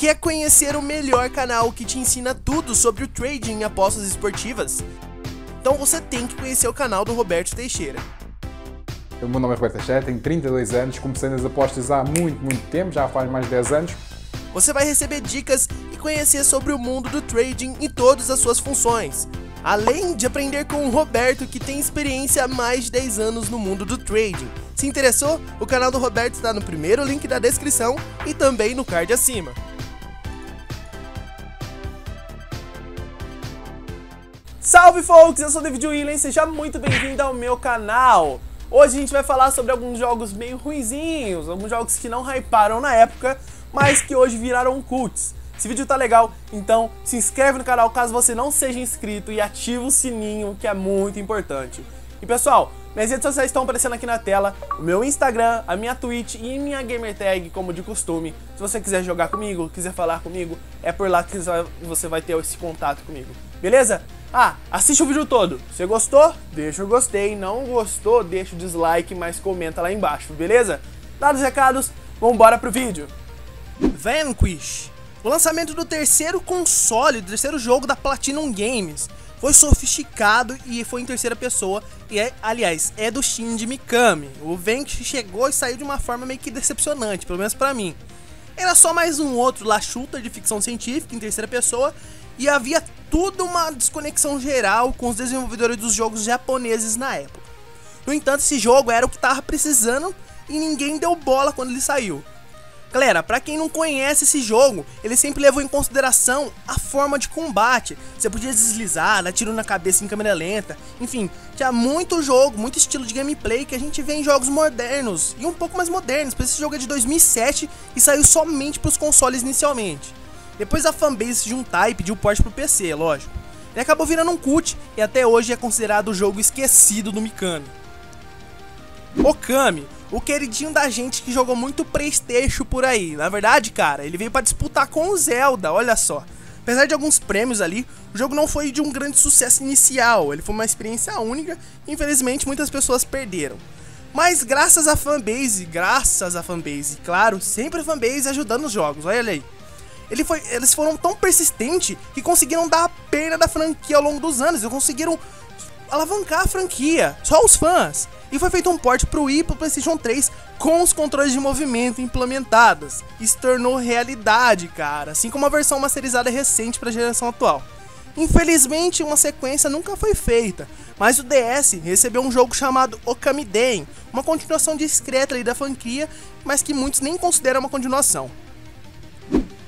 Quer conhecer o melhor canal que te ensina tudo sobre o trading em apostas esportivas? Então você tem que conhecer o canal do Roberto Teixeira. O meu nome é Roberto Teixeira, tenho 32 anos, comecei nas apostas há muito tempo, já faz mais de 10 anos. Você vai receber dicas e conhecer sobre o mundo do trading e todas as suas funções. Além de aprender com o Roberto, que tem experiência há mais de 10 anos no mundo do trading. Se interessou? O canal do Roberto está no primeiro link da descrição e também no card acima. Salve folks, eu sou o David Williams, seja muito bem-vindo ao meu canal. Hoje a gente vai falar sobre alguns jogos meio ruinzinhos, alguns jogos que não hyparam na época, mas que hoje viraram cults. Esse vídeo tá legal, então se inscreve no canal caso você não seja inscrito e ativa o sininho, que é muito importante. E pessoal, minhas redes sociais estão aparecendo aqui na tela, o meu Instagram, a minha Twitch e minha gamertag, como de costume. Se você quiser jogar comigo, quiser falar comigo, é por lá que você vai ter esse contato comigo, beleza? Ah, assiste o vídeo todo. Se gostou, deixa o gostei. Não gostou, deixa o dislike, mas comenta lá embaixo, beleza? Dados os recados, vambora pro vídeo. Vanquish. O lançamento do terceiro console, do terceiro jogo da Platinum Games. Foi sofisticado e foi em terceira pessoa. E aliás, é do Shinji Mikami. O Vanquish chegou e saiu de uma forma meio que decepcionante, pelo menos pra mim. Era só mais um outro lá shooter de ficção científica em terceira pessoa. E havia tudo uma desconexão geral com os desenvolvedores dos jogos japoneses na época. No entanto, esse jogo era o que tava precisando e ninguém deu bola quando ele saiu. Galera, pra quem não conhece esse jogo, ele sempre levou em consideração a forma de combate. Você podia deslizar, dar tiro na cabeça em câmera lenta, enfim, tinha muito jogo, muito estilo de gameplay que a gente vê em jogos modernos e um pouco mais modernos, pois esse jogo é de 2007 e saiu somente pros consoles inicialmente. Depois a fanbase se juntar e pedir o port pro PC, lógico. Ele acabou virando um cult e até hoje é considerado o jogo esquecido do Mikami. Okami, o queridinho da gente que jogou muito PlayStation por aí. Na verdade, cara, ele veio pra disputar com o Zelda, olha só. Apesar de alguns prêmios ali, o jogo não foi de um grande sucesso inicial. Ele foi uma experiência única e infelizmente muitas pessoas perderam. Mas graças à fanbase, claro, sempre a fanbase ajudando os jogos, olha aí. Eles foram tão persistentes que conseguiram dar a perna da franquia ao longo dos anos. Eles conseguiram alavancar a franquia, só os fãs. E foi feito um port pro Wii e pro PlayStation 3 com os controles de movimento implementados. Isso tornou realidade, cara, assim como a versão masterizada recente para a geração atual. Infelizmente, uma sequência nunca foi feita, mas o DS recebeu um jogo chamado Okami Den, uma continuação discreta ali da franquia, mas que muitos nem consideram uma continuação.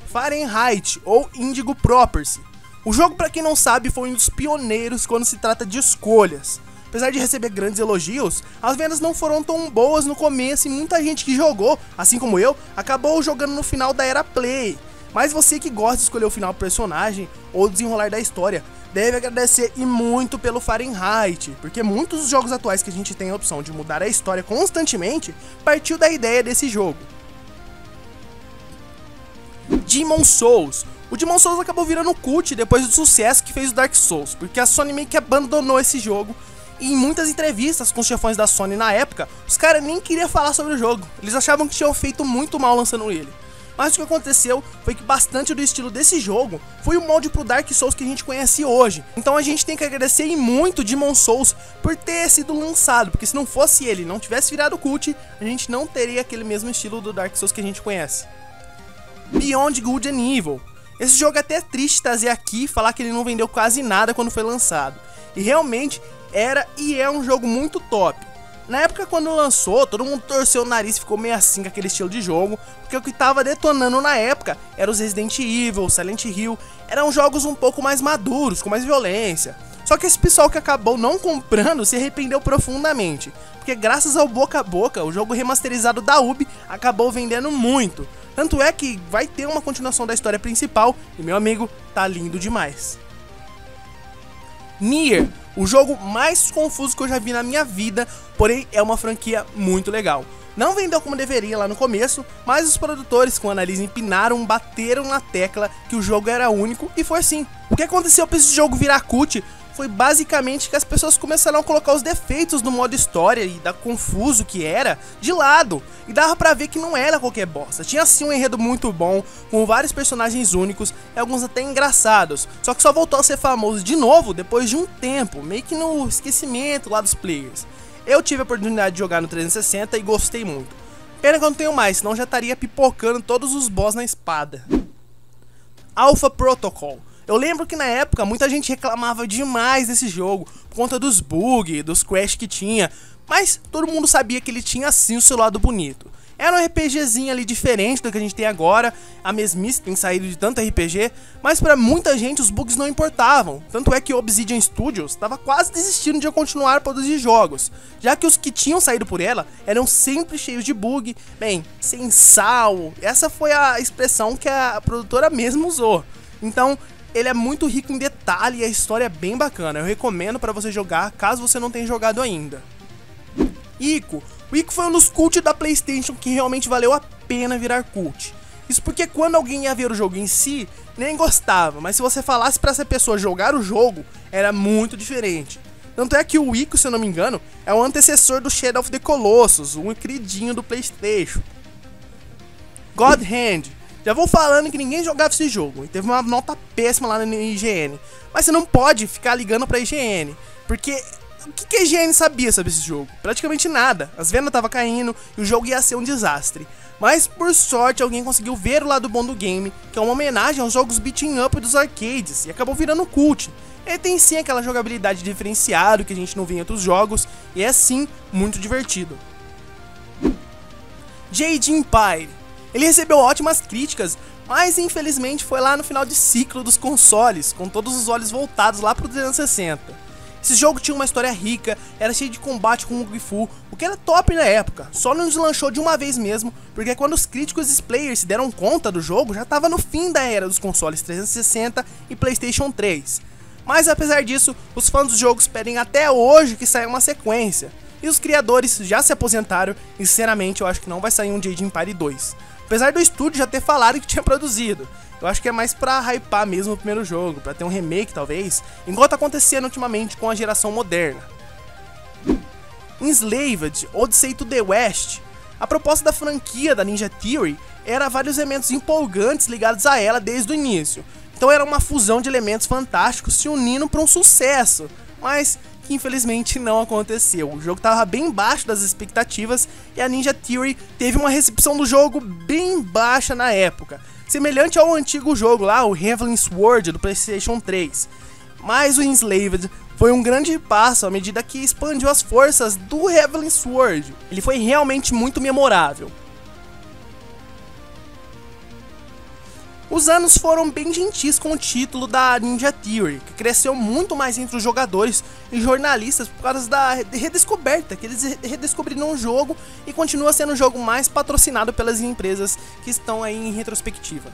Fahrenheit, ou Indigo Prophecy. O jogo, pra quem não sabe, foi um dos pioneiros quando se trata de escolhas. Apesar de receber grandes elogios, as vendas não foram tão boas no começo e muita gente que jogou, assim como eu, acabou jogando no final da era Play. Mas você que gosta de escolher o final do personagem ou desenrolar da história, deve agradecer e muito pelo Fahrenheit, porque muitos dos jogos atuais que a gente tem a opção de mudar a história constantemente, partiu da ideia desse jogo. Demon's Souls. O Demon's Souls acabou virando cult depois do sucesso que fez o Dark Souls, porque a Sony meio que abandonou esse jogo. E em muitas entrevistas com os chefões da Sony na época, os caras nem queriam falar sobre o jogo. Eles achavam que tinham feito muito mal lançando ele. Mas o que aconteceu foi que bastante do estilo desse jogo foi o molde pro Dark Souls que a gente conhece hoje. Então a gente tem que agradecer e muito Demon's Souls por ter sido lançado, porque se não fosse ele, não tivesse virado cult, a gente não teria aquele mesmo estilo do Dark Souls que a gente conhece. Beyond Good and Evil. Esse jogo é até triste trazer aqui e falar que ele não vendeu quase nada quando foi lançado. E realmente era e é um jogo muito top. Na época quando lançou, todo mundo torceu o nariz e ficou meio assim com aquele estilo de jogo, porque o que tava detonando na época era os Resident Evil, Silent Hill, eram jogos um pouco mais maduros, com mais violência. Só que esse pessoal que acabou não comprando se arrependeu profundamente, porque graças ao boca a boca, o jogo remasterizado da Ubi acabou vendendo muito. Tanto é que vai ter uma continuação da história principal e, meu amigo, tá lindo demais. Nier, o jogo mais confuso que eu já vi na minha vida, porém é uma franquia muito legal. Não vendeu como deveria lá no começo, mas os produtores com a análise empinaram, bateram na tecla que o jogo era único e foi assim. O que aconteceu para esse jogo virar cult foi basicamente que as pessoas começaram a colocar os defeitos do modo história e da confuso que era de lado, e dava pra ver que não era qualquer bosta. Tinha sim um enredo muito bom, com vários personagens únicos e alguns até engraçados, só que só voltou a ser famoso de novo depois de um tempo, meio que no esquecimento lá dos players. Eu tive a oportunidade de jogar no 360 e gostei muito. Pena que eu não tenho mais, senão já estaria pipocando todos os boss na espada. Alpha Protocol. Eu lembro que na época muita gente reclamava demais desse jogo, por conta dos bugs, dos crash que tinha, mas todo mundo sabia que ele tinha sim o seu lado bonito. Era um RPGzinho ali diferente do que a gente tem agora, a mesmice tem saído de tanto RPG, mas pra muita gente os bugs não importavam, tanto é que o Obsidian Studios estava quase desistindo de continuar a produzir jogos, já que os que tinham saído por ela eram sempre cheios de bug, bem, sem sal, essa foi a expressão que a produtora mesmo usou. Então, ele é muito rico em detalhe e a história é bem bacana. Eu recomendo para você jogar, caso você não tenha jogado ainda. Ico. O Ico foi um dos cult da PlayStation que realmente valeu a pena virar cult. Isso porque quando alguém ia ver o jogo em si, nem gostava, mas se você falasse para essa pessoa jogar o jogo, era muito diferente. Tanto é que o Ico, se eu não me engano, é o antecessor do Shadow of the Colossus, um queridinho do PlayStation. God Hand. Já vou falando que ninguém jogava esse jogo e teve uma nota péssima lá na IGN. Mas você não pode ficar ligando pra IGN, porque o que a IGN sabia sobre esse jogo? Praticamente nada. As vendas estavam caindo e o jogo ia ser um desastre. Mas por sorte alguém conseguiu ver o lado bom do game, que é uma homenagem aos jogos beat'em up dos arcades, e acabou virando cult. Ele tem sim aquela jogabilidade diferenciada que a gente não vê em outros jogos, e é sim muito divertido. Jade Empire. Ele recebeu ótimas críticas, mas infelizmente foi lá no final de ciclo dos consoles, com todos os olhos voltados lá pro 360. Esse jogo tinha uma história rica, era cheio de combate com o Gifu, o que era top na época, só não deslanchou de uma vez mesmo, porque quando os críticos e os players se deram conta do jogo, já estava no fim da era dos consoles 360 e PlayStation 3. Mas apesar disso, os fãs dos jogos pedem até hoje que saia uma sequência, e os criadores já se aposentaram e sinceramente eu acho que não vai sair um Jade Empire 2. Apesar do estúdio já ter falado que tinha produzido, eu acho que é mais pra hypar mesmo o primeiro jogo, pra ter um remake talvez, igual tá acontecendo ultimamente com a geração moderna. Enslaved, Odyssey to the West. A proposta da franquia da Ninja Theory era vários elementos empolgantes ligados a ela desde o início, então era uma fusão de elementos fantásticos se unindo para um sucesso, mas que infelizmente não aconteceu. O jogo estava bem baixo das expectativas e a Ninja Theory teve uma recepção do jogo bem baixa na época, semelhante ao antigo jogo lá, o Heavenly Sword do PlayStation 3. Mas o Enslaved foi um grande passo à medida que expandiu as forças do Heavenly Sword. Ele foi realmente muito memorável. Os anos foram bem gentis com o título da Ninja Theory, que cresceu muito mais entre os jogadores e jornalistas por causa da redescoberta, que eles redescobriram o jogo e continua sendo o jogo mais patrocinado pelas empresas que estão aí em retrospectiva.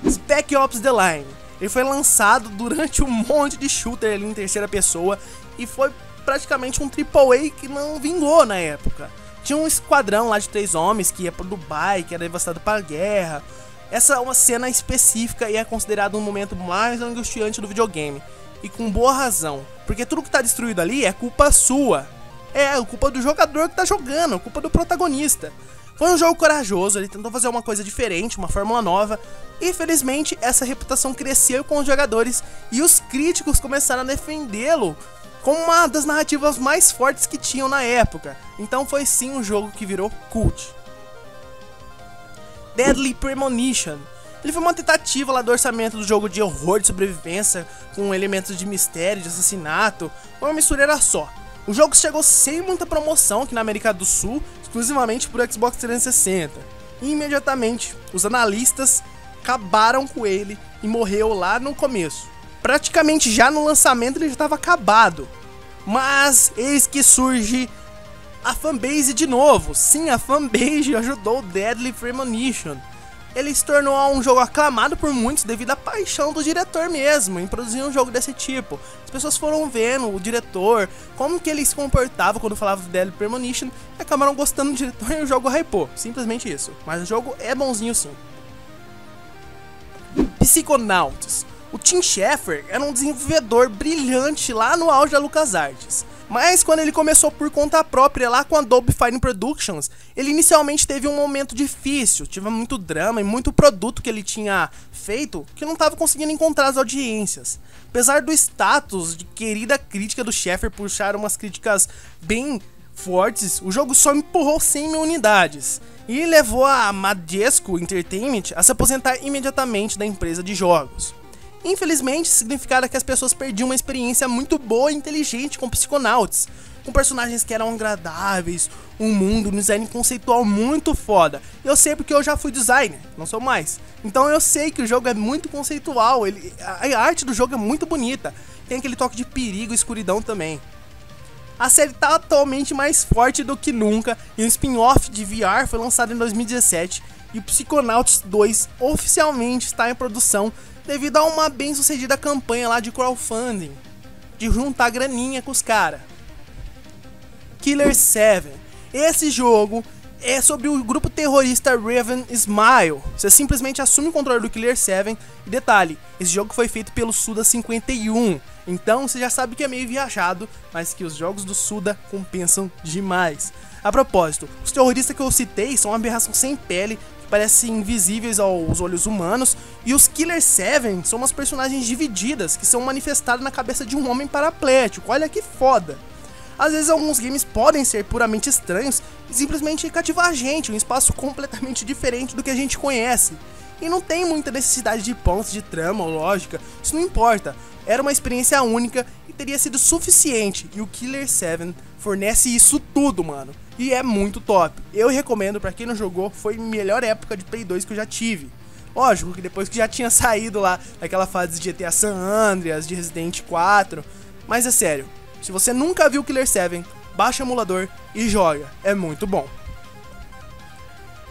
Spec Ops The Line. Ele foi lançado durante um monte de shooter ali em terceira pessoa e foi praticamente um AAA que não vingou na época. Tinha um esquadrão lá de 3 homens que ia pro Dubai, que era devastado pela guerra. Essa é uma cena específica e é considerado um momento mais angustiante do videogame. E com boa razão, porque tudo que tá destruído ali é culpa sua. É culpa do jogador que tá jogando, é culpa do protagonista. Foi um jogo corajoso, ele tentou fazer uma coisa diferente, uma fórmula nova. E felizmente essa reputação cresceu com os jogadores e os críticos começaram a defendê-lo como uma das narrativas mais fortes que tinham na época. Então foi sim um jogo que virou cult. Deadly Premonition. Ele foi uma tentativa lá do orçamento do jogo de horror de sobrevivência, com elementos de mistério, de assassinato, uma mistureira só. O jogo chegou sem muita promoção aqui na América do Sul, exclusivamente por Xbox 360. E imediatamente, os analistas acabaram com ele e morreu lá no começo. Praticamente já no lançamento ele já estava acabado. Mas eis que surge a fanbase de novo. Sim, a fanbase ajudou o Deadly Premonition. Ele se tornou um jogo aclamado por muitos devido à paixão do diretor mesmo em produzir um jogo desse tipo. As pessoas foram vendo o diretor, como que ele se comportava quando falava do Deadly Premonition, e acabaram gostando do diretor e o jogo hypou. Simplesmente isso. Mas o jogo é bonzinho sim. Psychonauts. O Tim Schafer era um desenvolvedor brilhante lá no auge da LucasArts. Mas quando ele começou por conta própria lá com a Adobe Fine Productions, ele inicialmente teve um momento difícil, tive muito drama e muito produto que ele tinha feito que não estava conseguindo encontrar as audiências. Apesar do status de querida crítica do Schafer puxar umas críticas bem fortes, o jogo só empurrou 100 mil unidades e levou a Majesco Entertainment a se aposentar imediatamente da empresa de jogos. Infelizmente, significava que as pessoas perdiam uma experiência muito boa e inteligente com Psychonauts, com personagens que eram agradáveis, um mundo, um design conceitual muito foda. Eu sei porque eu já fui designer, não sou mais. Então eu sei que o jogo é muito conceitual, a arte do jogo é muito bonita, tem aquele toque de perigo e escuridão também. A série está atualmente mais forte do que nunca e um spin-off de VR foi lançado em 2017 e o Psychonauts 2 oficialmente está em produção devido a uma bem sucedida campanha lá de crowdfunding, de juntar graninha com os caras. Killer 7. Esse jogo é sobre o grupo terrorista Raven Smile. Você simplesmente assume o controle do Killer 7 e detalhe, esse jogo foi feito pelo Suda 51. Então você já sabe que é meio viajado, mas que os jogos do Suda compensam demais. A propósito, os terroristas que eu citei são uma aberração sem pele, parecem invisíveis aos olhos humanos, e os Killer 7 são umas personagens divididas que são manifestadas na cabeça de um homem paraplético. Olha que foda! Às vezes alguns games podem ser puramente estranhos e simplesmente cativar a gente, um espaço completamente diferente do que a gente conhece. E não tem muita necessidade de pontos de trama ou lógica, isso não importa. Era uma experiência única e teria sido suficiente, e o Killer 7 fornece isso tudo, mano. E é muito top. Eu recomendo pra quem não jogou, foi a melhor época de Play 2 que eu já tive. Lógico que depois que já tinha saído lá daquela fase de GTA San Andreas, de Resident 4. Mas é sério, se você nunca viu Killer 7, baixa o emulador e joga. É muito bom.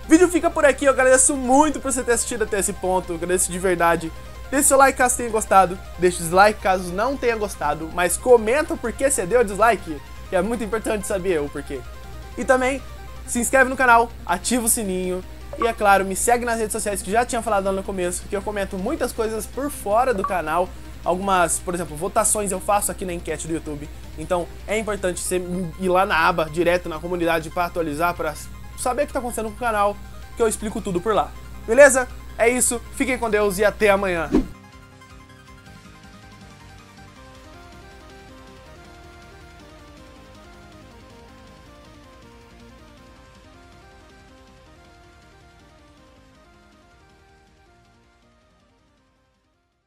O vídeo fica por aqui, eu agradeço muito por você ter assistido até esse ponto, eu agradeço de verdade. Deixe seu like caso tenha gostado, deixe o dislike caso não tenha gostado, mas comenta o porquê você deu dislike, que é muito importante saber o porquê. E também, se inscreve no canal, ativa o sininho e, é claro, me segue nas redes sociais que já tinha falado lá no começo, que eu comento muitas coisas por fora do canal. Algumas, por exemplo, votações eu faço aqui na enquete do YouTube. Então é importante você ir lá na aba, direto na comunidade para atualizar, para saber o que está acontecendo com o canal, que eu explico tudo por lá. Beleza? É isso, fiquem com Deus e até amanhã.